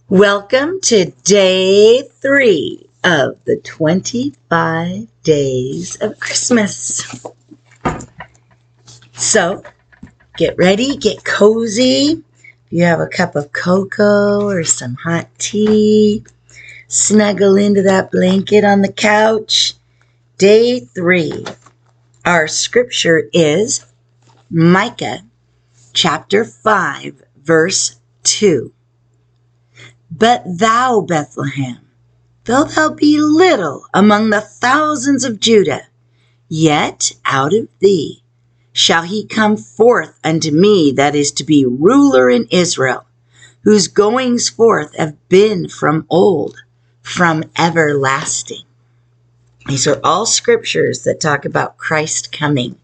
Welcome to day 3 of the 25 days of Christmas. So, get ready, get cozy. If you have a cup of cocoa or some hot tea, snuggle into that blanket on the couch. Day 3. Our scripture is Micah chapter 5, verse 2. But thou, Bethlehem, though thou be little among the thousands of Judah, yet out of thee shall he come forth unto me that is to be ruler in Israel, whose goings forth have been from old, from everlasting. These are all scriptures that talk about Christ coming.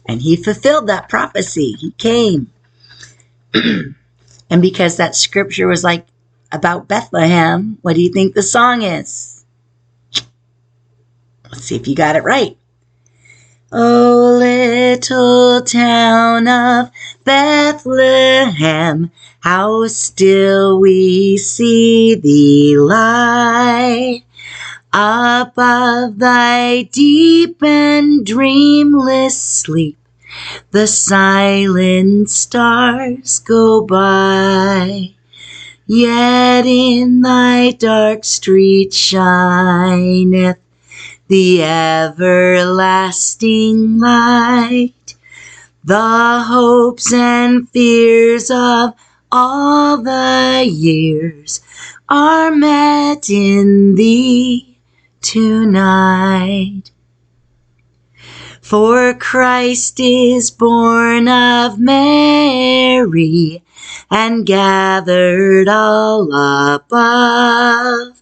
And he fulfilled that prophecy. He came. And because that scripture was about Bethlehem, what do you think the song is? Let's see if you got it right. Oh, little town of Bethlehem, how still we see thee lie. Above thy deep and dreamless sleep, the silent stars go by. Yet in thy dark street shineth the everlasting light. The hopes and fears of all the years are met in thee tonight. For Christ is born of Mary, and gathered all above.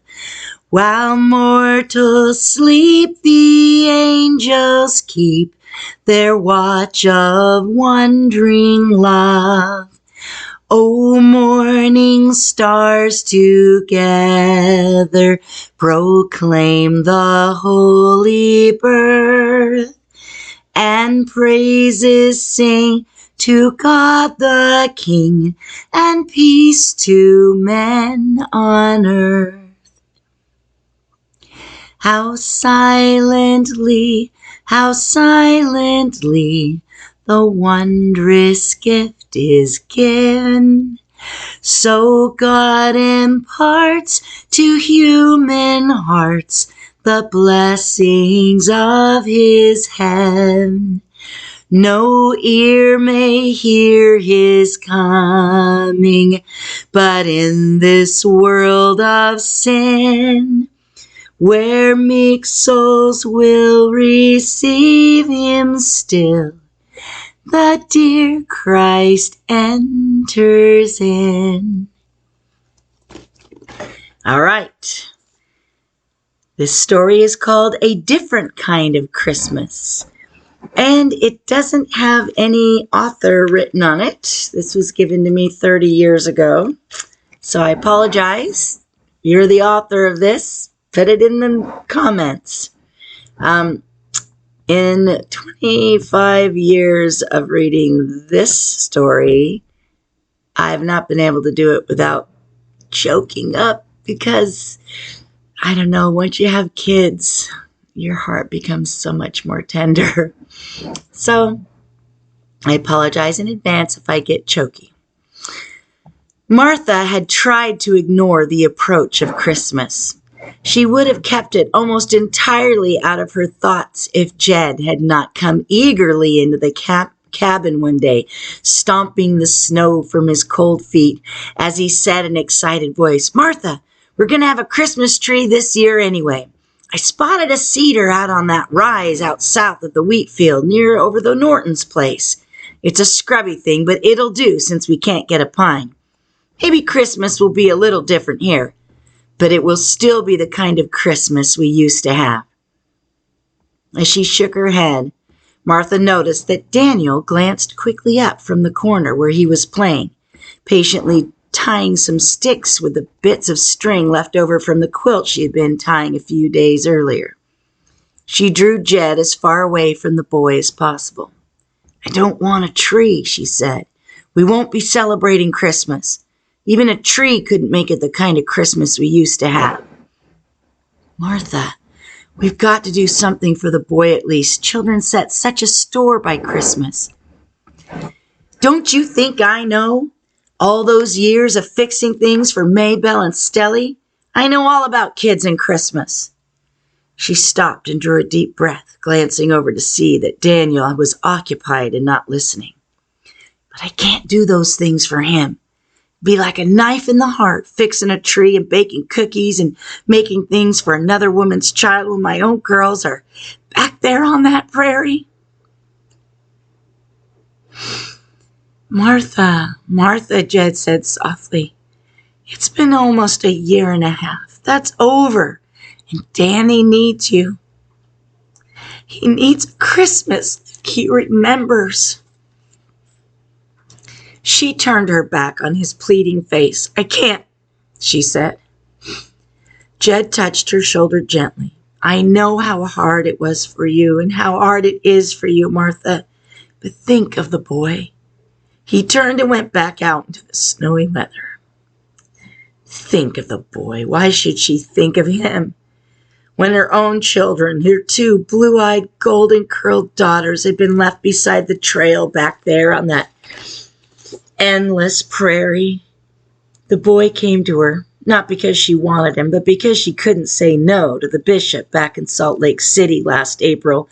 While mortals sleep, the angels keep their watch of wondering love. O morning stars together proclaim the holy birth, and praises sing to God the King, and peace to men on earth. How silently the wondrous gift is given. So God imparts to human hearts the blessings of his heaven. No ear may hear his coming, but in this world of sin, where meek souls will receive him still, the dear Christ enters in. All right. This story is called A Different Kind of Christmas. And it doesn't have any author written on it. This was given to me 30 years ago. So I apologize. You're the author of this. Put it in the comments. In 25 years of reading this story, I have not been able to do it without choking up because, I don't know, once you have kids, your heart becomes so much more tender. So, I apologize in advance if I get choky. Martha had tried to ignore the approach of Christmas. She would have kept it almost entirely out of her thoughts if Jed had not come eagerly into the cabin one day, stomping the snow from his cold feet as he said in an excited voice, "Martha, we're going to have a Christmas tree this year anyway. I spotted a cedar out on that rise out south of the wheat field near over the Norton's place. It's a scrubby thing, but it'll do since we can't get a pine. Maybe Christmas will be a little different here, but it will still be the kind of Christmas we used to have." As she shook her head, Martha noticed that Daniel glanced quickly up from the corner where he was playing, patiently tying some sticks with the bits of string left over from the quilt she had been tying a few days earlier. She drew Jed as far away from the boy as possible. "I don't want a tree," she said. "We won't be celebrating Christmas. Even a tree couldn't make it the kind of Christmas we used to have. Martha, we've got to do something for the boy at least. Children set such a store by Christmas. Don't you think I know? All those years of fixing things for Maybelle and Stelly, I know all about kids and Christmas. She stopped and drew a deep breath, glancing over to see that Daniel was occupied and not listening. But I can't do those things for him. Be like a knife in the heart, fixing a tree and baking cookies and making things for another woman's child when my own girls are back there on that prairie. Martha, Martha, Jed said softly. It's been almost a year and a half. That's over. And Danny needs you. He needs Christmas. He remembers. She turned her back on his pleading face. I can't, she said. Jed touched her shoulder gently. I know how hard it was for you and how hard it is for you, Martha. But think of the boy. He turned and went back out into the snowy weather. Think of the boy. Why should she think of him? When her own children, her two blue-eyed, golden-curled daughters, had been left beside the trail back there on that endless prairie. The boy came to her, not because she wanted him, but because she couldn't say no to the bishop back in Salt Lake City last April,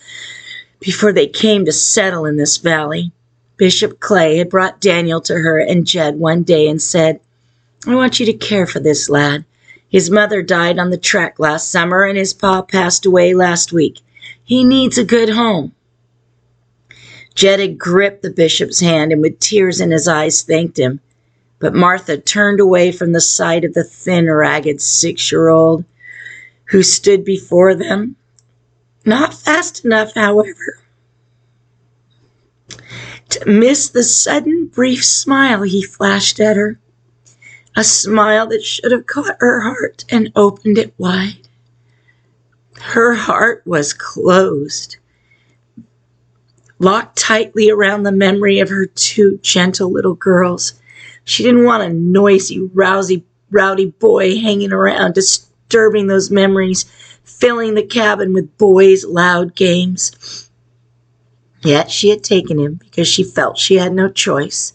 before they came to settle in this valley. Bishop Clay had brought Daniel to her and Jed one day and said, I want you to care for this lad. His mother died on the trek last summer and his pa passed away last week. He needs a good home. Jed had gripped the bishop's hand and with tears in his eyes thanked him. But Martha turned away from the sight of the thin, ragged 6-year-old who stood before them. Not fast enough, however, to miss the sudden, brief smile he flashed at her. A smile that should have caught her heart and opened it wide. Her heart was closed, locked tightly around the memory of her two gentle little girls. She didn't want a noisy, rowdy boy hanging around, disturbing those memories, filling the cabin with boys' loud games. Yet she had taken him because she felt she had no choice.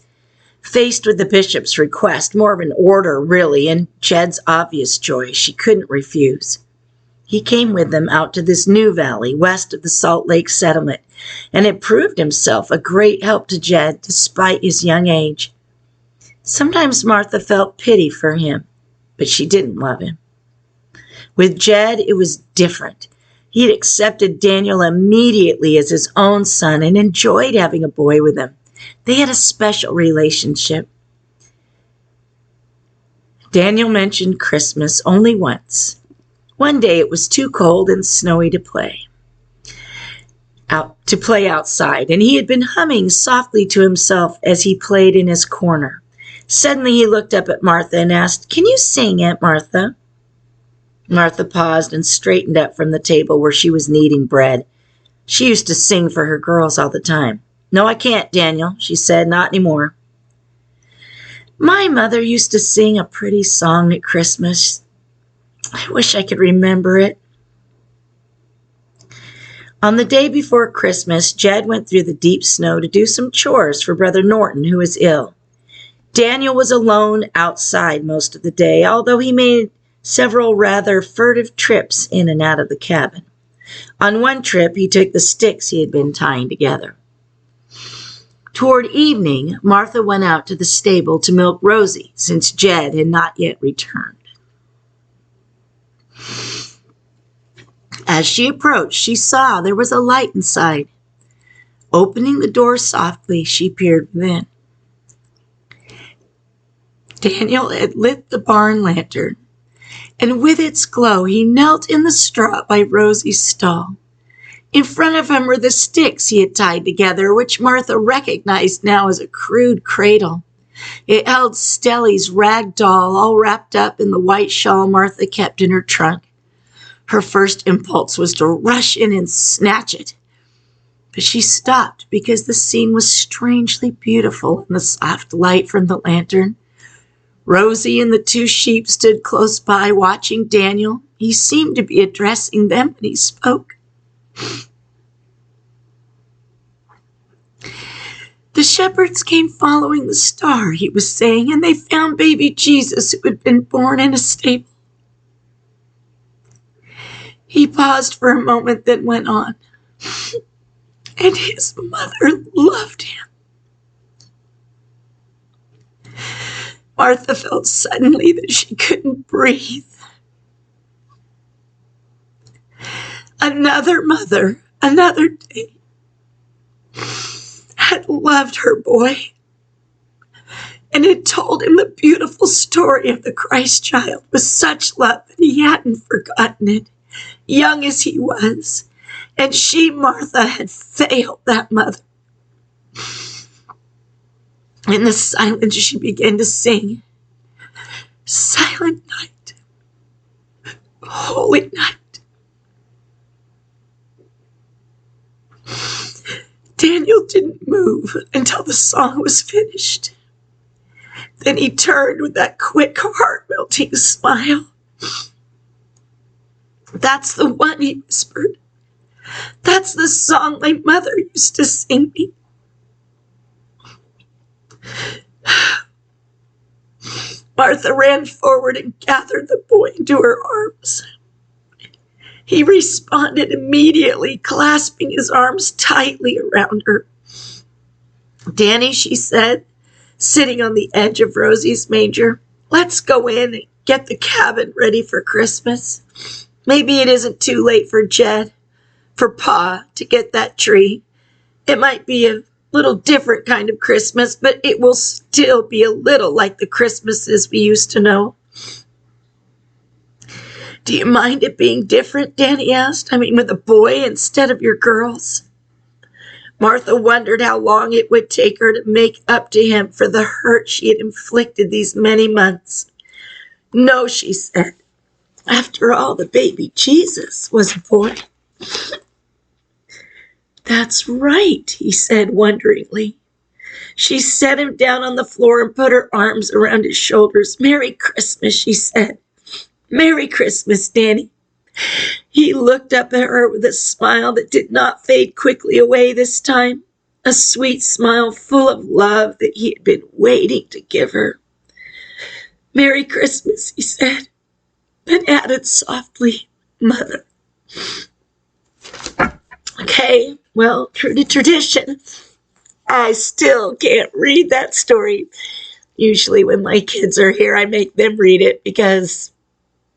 Faced with the bishop's request, more of an order really, and Jed's obvious joy, she couldn't refuse. He came with them out to this new valley west of the Salt Lake settlement, and had proved himself a great help to Jed despite his young age. Sometimes Martha felt pity for him, but she didn't love him. With Jed, it was different. He had accepted Daniel immediately as his own son and enjoyed having a boy with him. They had a special relationship. Daniel mentioned Christmas only once. One day it was too cold and snowy to play outside, and he had been humming softly to himself as he played in his corner. Suddenly he looked up at Martha and asked, Can you sing, Aunt Martha? Martha paused and straightened up from the table where she was kneading bread. She used to sing for her girls all the time. No, I can't, Daniel, she said, not anymore. My mother used to sing a pretty song at Christmas. I wish I could remember it. On the day before Christmas, Jed went through the deep snow to do some chores for Brother Norton, who was ill. Daniel was alone outside most of the day, although he made several rather furtive trips in and out of the cabin. On one trip, he took the sticks he had been tying together. Toward evening, Martha went out to the stable to milk Rosie, since Jed had not yet returned. As she approached, she saw there was a light inside. Opening the door softly, she peered within. Daniel had lit the barn lantern, and with its glow, he knelt in the straw by Rosie's stall. In front of him were the sticks he had tied together, which Martha recognized now as a crude cradle. It held Stelly's rag doll, all wrapped up in the white shawl Martha kept in her trunk. Her first impulse was to rush in and snatch it. But she stopped because the scene was strangely beautiful in the soft light from the lantern. Rosie and the two sheep stood close by, watching Daniel. He seemed to be addressing them when he spoke. The shepherds came following the star, he was saying, and they found baby Jesus, who had been born in a stable. He paused for a moment, then went on. And his mother loved him. Martha felt suddenly that she couldn't breathe. Another mother, another day, had loved her boy and had told him the beautiful story of the Christ child with such love that he hadn't forgotten it, young as he was. And she, Martha, had failed that mother. In the silence, she began to sing, "Silent night, holy night." Daniel didn't move until the song was finished. Then he turned with that quick, heart-melting smile. "That's the one," he whispered. "That's the song my mother used to sing me." Martha ran forward and gathered the boy into her arms. He responded immediately, clasping his arms tightly around her. "Danny," she said, sitting on the edge of Rosie's manger, "let's go in and get the cabin ready for Christmas. Maybe it isn't too late for Jed, for Pa, to get that tree. It might be a little different kind of Christmas, but it will still be a little like the Christmases we used to know." "Do you mind it being different?" Danny asked. "I mean, with a boy instead of your girls?" Martha wondered how long it would take her to make up to him for the hurt she had inflicted these many months. "No," she said. "After all, the baby Jesus was a boy." "That's right," he said wonderingly. She set him down on the floor and put her arms around his shoulders. "Merry Christmas," she said. "Merry Christmas, Danny." He looked up at her with a smile that did not fade quickly away this time, a sweet smile full of love that he had been waiting to give her. "Merry Christmas," he said, then added softly, "Mother." Okay, well, true to tradition, I still can't read that story. Usually when my kids are here, I make them read it, because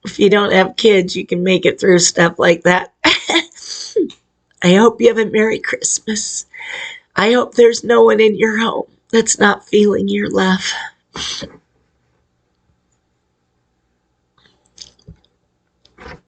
if you don't have kids, you can make it through stuff like that. I hope you have a Merry Christmas. I hope there's no one in your home that's not feeling your love.